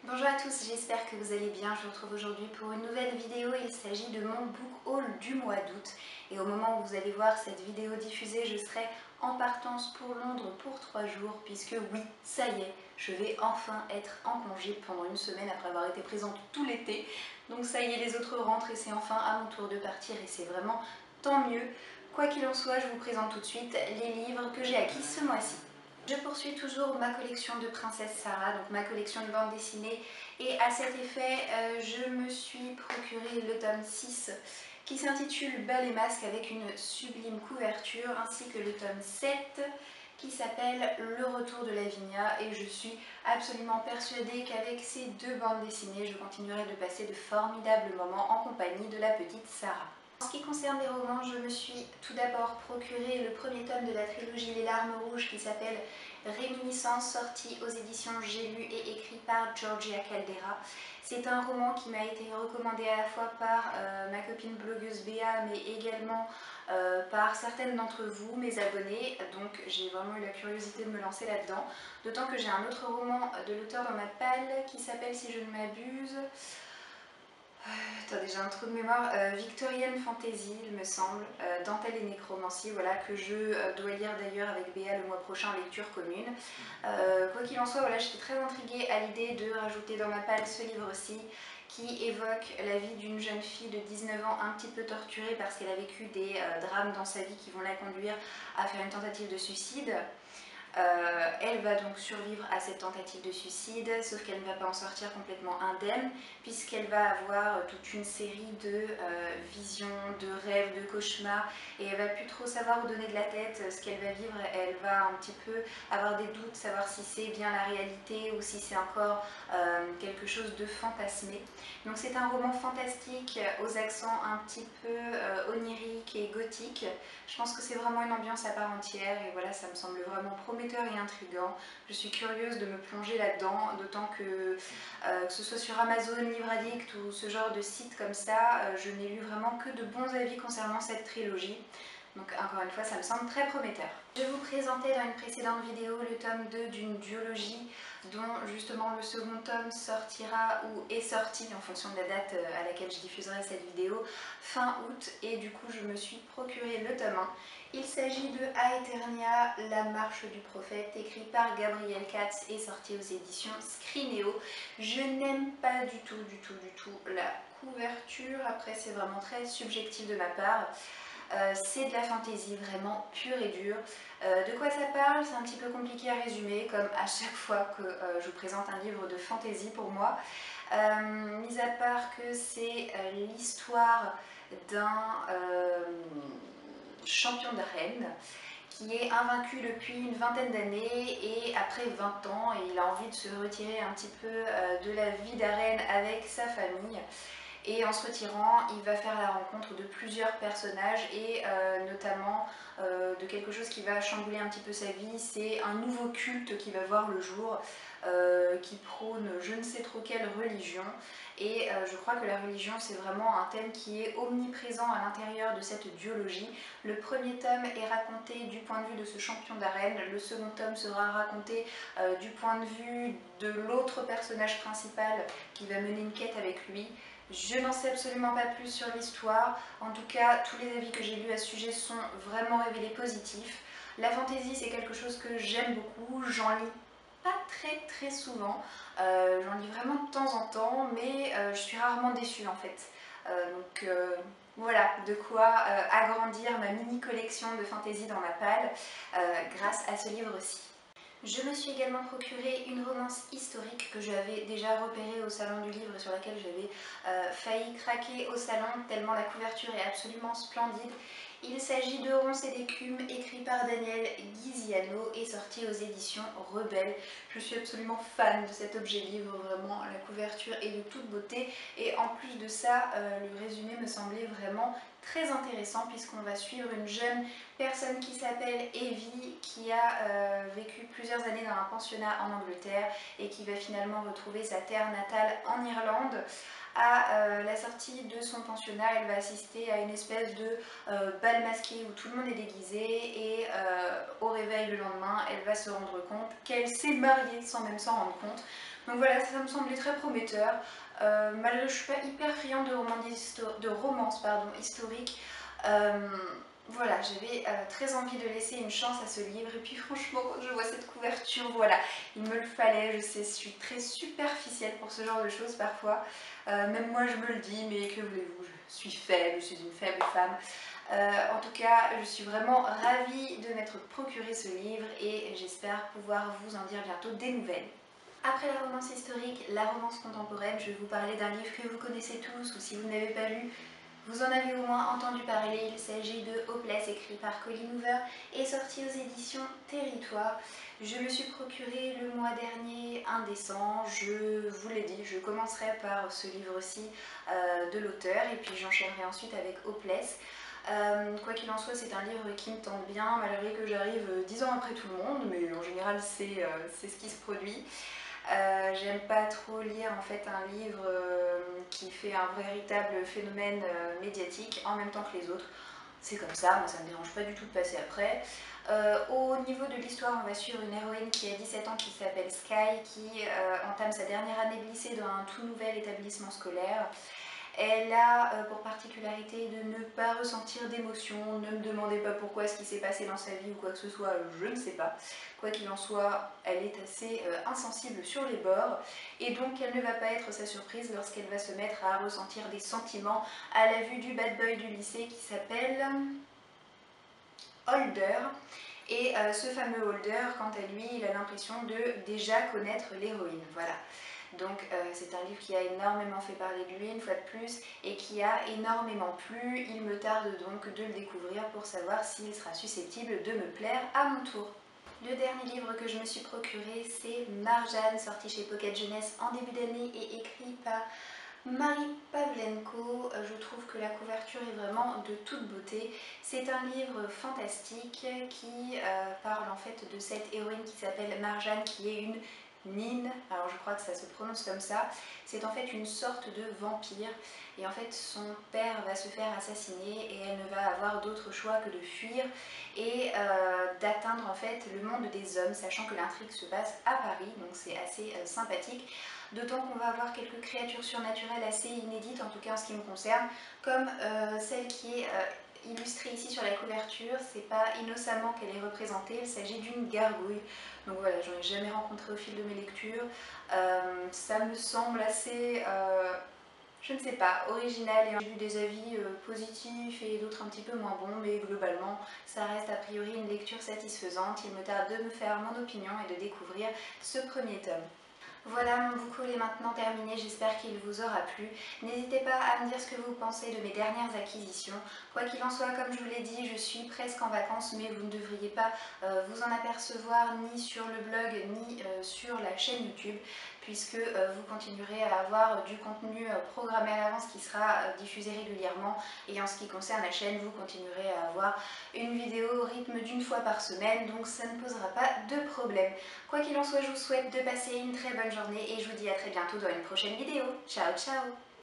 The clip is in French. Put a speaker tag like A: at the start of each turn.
A: Bonjour à tous, j'espère que vous allez bien. Je vous retrouve aujourd'hui pour une nouvelle vidéo. Il s'agit de mon book haul du mois d'août. Et au moment où vous allez voir cette vidéo diffusée, je serai en partance pour Londres pour 3 jours. Puisque oui, ça y est, je vais enfin être en congé pendant une semaine après avoir été présente tout l'été. Donc ça y est, les autres rentrent et c'est enfin à mon tour de partir. Et c'est vraiment tant mieux. Quoi qu'il en soit, je vous présente tout de suite les livres que j'ai acquis ce mois-ci. Je poursuis toujours ma collection de Princesse Sarah, donc ma collection de bandes dessinées, et à cet effet, je me suis procuré le tome 6 qui s'intitule Bal et Masque avec une sublime couverture, ainsi que le tome 7 qui s'appelle Le Retour de Lavinia, et je suis absolument persuadée qu'avec ces deux bandes dessinées, je continuerai de passer de formidables moments en compagnie de la petite Sarah. En ce qui concerne les romans, je me suis tout d'abord procuré le premier tome de la trilogie Les Larmes Rouges qui s'appelle Réminiscence, sorti aux éditions J'ai lu et écrit par Georgia Caldera. C'est un roman qui m'a été recommandé à la fois par ma copine blogueuse Béa, mais également par certaines d'entre vous, mes abonnés. Donc j'ai vraiment eu la curiosité de me lancer là-dedans. D'autant que j'ai un autre roman de l'auteur dans ma palle qui s'appelle, si je ne m'abuse, attendez, j'ai un trou de mémoire. Victorian Fantasy, il me semble, Dentelle et Nécromancie, voilà, que je dois lire d'ailleurs avec Béa le mois prochain en lecture commune. Quoi qu'il en soit, voilà, j'étais très intriguée à l'idée de rajouter dans ma palle ce livre-ci qui évoque la vie d'une jeune fille de 19 ans un petit peu torturée parce qu'elle a vécu des drames dans sa vie qui vont la conduire à faire une tentative de suicide. Elle va donc survivre à cette tentative de suicide, sauf qu'elle ne va pas en sortir complètement indemne, puisqu'elle va avoir toute une série de visions, de rêves, de cauchemars, et elle va plus trop savoir où donner de la tête. Ce qu'elle va vivre, elle va un petit peu avoir des doutes, savoir si c'est bien la réalité ou si c'est encore quelque chose de fantasmé. Donc c'est un roman fantastique aux accents un petit peu oniriques et gothiques. Je pense que c'est vraiment une ambiance à part entière et voilà, ça me semble vraiment prometteur et intriguant. Je suis curieuse de me plonger là-dedans, d'autant que ce soit sur Amazon, Livre Addict ou ce genre de site comme ça, je n'ai lu vraiment que de bons avis concernant cette trilogie. Donc encore une fois, ça me semble très prometteur. Je vous présentais dans une précédente vidéo le tome 2 d'une duologie dont justement le second tome sortira ou est sorti en fonction de la date à laquelle je diffuserai cette vidéo fin août, et du coup je me suis procuré le tome 1. Il s'agit de Aeternia, la marche du prophète, écrit par Gabriel Katz et sorti aux éditions Scrinéo. Je n'aime pas du tout la couverture, après c'est vraiment très subjectif de ma part. C'est de la fantaisie vraiment pure et dure. De quoi ça parle? C'est un petit peu compliqué à résumer, comme à chaque fois que je vous présente un livre de fantaisie pour moi. Mis à part que c'est l'histoire d'un champion d'arène qui est invaincu depuis une vingtaine d'années, et après 20 ans, il a envie de se retirer un petit peu de la vie d'arène avec sa famille. Et en se retirant, il va faire la rencontre de plusieurs personnages et notamment de quelque chose qui va chambouler un petit peu sa vie. C'est un nouveau culte qui va voir le jour, qui prône je ne sais trop quelle religion. Et je crois que la religion, c'est vraiment un thème qui est omniprésent à l'intérieur de cette duologie. Le premier tome est raconté du point de vue de ce champion d'arène, le second tome sera raconté du point de vue de l'autre personnage principal qui va mener une quête avec lui. Je n'en sais absolument pas plus sur l'histoire. En tout cas, tous les avis que j'ai lus à ce sujet sont vraiment révélés positifs. La fantaisie, c'est quelque chose que j'aime beaucoup. J'en lis pas très souvent. J'en lis vraiment de temps en temps, mais je suis rarement déçue en fait. Voilà, de quoi agrandir ma mini collection de fantaisie dans ma palle grâce à ce livre-ci. Je me suis également procuré une romance historique que j'avais déjà repérée au salon du livre, sur laquelle j'avais failli craquer au salon tellement la couverture est absolument splendide. Il s'agit de Ronces et d'écume, écrit par Daniel Ghiziano et sorti aux éditions Rebelle. Je suis absolument fan de cet objet livre, vraiment la couverture est de toute beauté, et en plus de ça, le résumé me semblait vraiment très intéressant puisqu'on va suivre une jeune personne qui s'appelle Evie, qui a vécu plusieurs années dans un pensionnat en Angleterre et qui va finalement retrouver sa terre natale en Irlande. À la sortie de son pensionnat, elle va assister à une espèce de bal masqué où tout le monde est déguisé, et au réveil le lendemain, elle va se rendre compte qu'elle s'est mariée sans même s'en rendre compte. Donc voilà, ça me semblait très prometteur. Malgré que je ne suis pas hyper friande de romance historique, voilà, j'avais très envie de laisser une chance à ce livre. Et puis franchement, quand je vois cette couverture, voilà, il me le fallait. Je sais, je suis très superficielle pour ce genre de choses parfois. Même moi, je me le dis, mais que voulez-vous, je suis faible, je suis une faible femme. En tout cas, je suis vraiment ravie de m'être procuré ce livre et j'espère pouvoir vous en dire bientôt des nouvelles. Après la romance historique, la romance contemporaine, je vais vous parler d'un livre que vous connaissez tous, ou si vous n'avez pas lu, vous en avez au moins entendu parler. Il s'agit de Hopeless, écrit par Colleen Hoover et sorti aux éditions Territoire. Je me suis procuré le mois dernier Indécent. Je vous l'ai dit, je commencerai par ce livre-ci de l'auteur et puis j'enchaînerai ensuite avec Hopeless. Quoi qu'il en soit, c'est un livre qui me tente bien, malgré que j'arrive 10 ans après tout le monde, mais en général c'est ce qui se produit. J'aime pas trop lire en fait un livre qui fait un véritable phénomène médiatique en même temps que les autres. C'est comme ça, moi ça me dérange pas du tout de passer après. Au niveau de l'histoire, on va suivre une héroïne qui a 17 ans qui s'appelle Sky, qui entame sa dernière année de lycée dans un tout nouvel établissement scolaire. Elle a pour particularité de ne pas ressentir d'émotion. Ne me demandez pas pourquoi, ce qui s'est passé dans sa vie ou quoi que ce soit, je ne sais pas. Quoi qu'il en soit, elle est assez insensible sur les bords et donc elle ne va pas être sa surprise lorsqu'elle va se mettre à ressentir des sentiments à la vue du bad boy du lycée qui s'appelle Holder. Et ce fameux Holder, quant à lui, il a l'impression de déjà connaître l'héroïne. Voilà. Donc c'est un livre qui a énormément fait parler de lui une fois de plus et qui a énormément plu. Il me tarde donc de le découvrir pour savoir s'il sera susceptible de me plaire à mon tour. Le dernier livre que je me suis procuré, c'est Marjane, sorti chez Pocket Jeunesse en début d'année et écrit par Marie Pavlenko. Je trouve que la couverture est vraiment de toute beauté. C'est un livre fantastique qui parle en fait de cette héroïne qui s'appelle Marjane, qui est une Nine, alors je crois que ça se prononce comme ça. C'est en fait une sorte de vampire et en fait son père va se faire assassiner et elle ne va avoir d'autre choix que de fuir et d'atteindre en fait le monde des hommes, sachant que l'intrigue se passe à Paris, donc c'est assez sympathique. D'autant qu'on va avoir quelques créatures surnaturelles assez inédites, en tout cas en ce qui me concerne, comme celle qui est illustrée ici sur la couverture. C'est pas innocemment qu'elle est représentée, il s'agit d'une gargouille. Donc voilà, j'en ai jamais rencontré au fil de mes lectures. Ça me semble assez, je ne sais pas, original et j'ai eu des avis positifs et d'autres un petit peu moins bons, mais globalement ça reste a priori une lecture satisfaisante. Il me tarde de me faire mon opinion et de découvrir ce premier tome. Voilà, mon book haul est maintenant terminé, j'espère qu'il vous aura plu. N'hésitez pas à me dire ce que vous pensez de mes dernières acquisitions. Quoi qu'il en soit, comme je vous l'ai dit, je suis presque en vacances, mais vous ne devriez pas vous en apercevoir ni sur le blog, ni sur la chaîne YouTube, puisque vous continuerez à avoir du contenu programmé à l'avance qui sera diffusé régulièrement. Et en ce qui concerne la chaîne, vous continuerez à avoir une vidéo au rythme d'une fois par semaine, donc ça ne posera pas de problème. Quoi qu'il en soit, je vous souhaite de passer une très bonne journée et je vous dis à très bientôt dans une prochaine vidéo. Ciao ciao!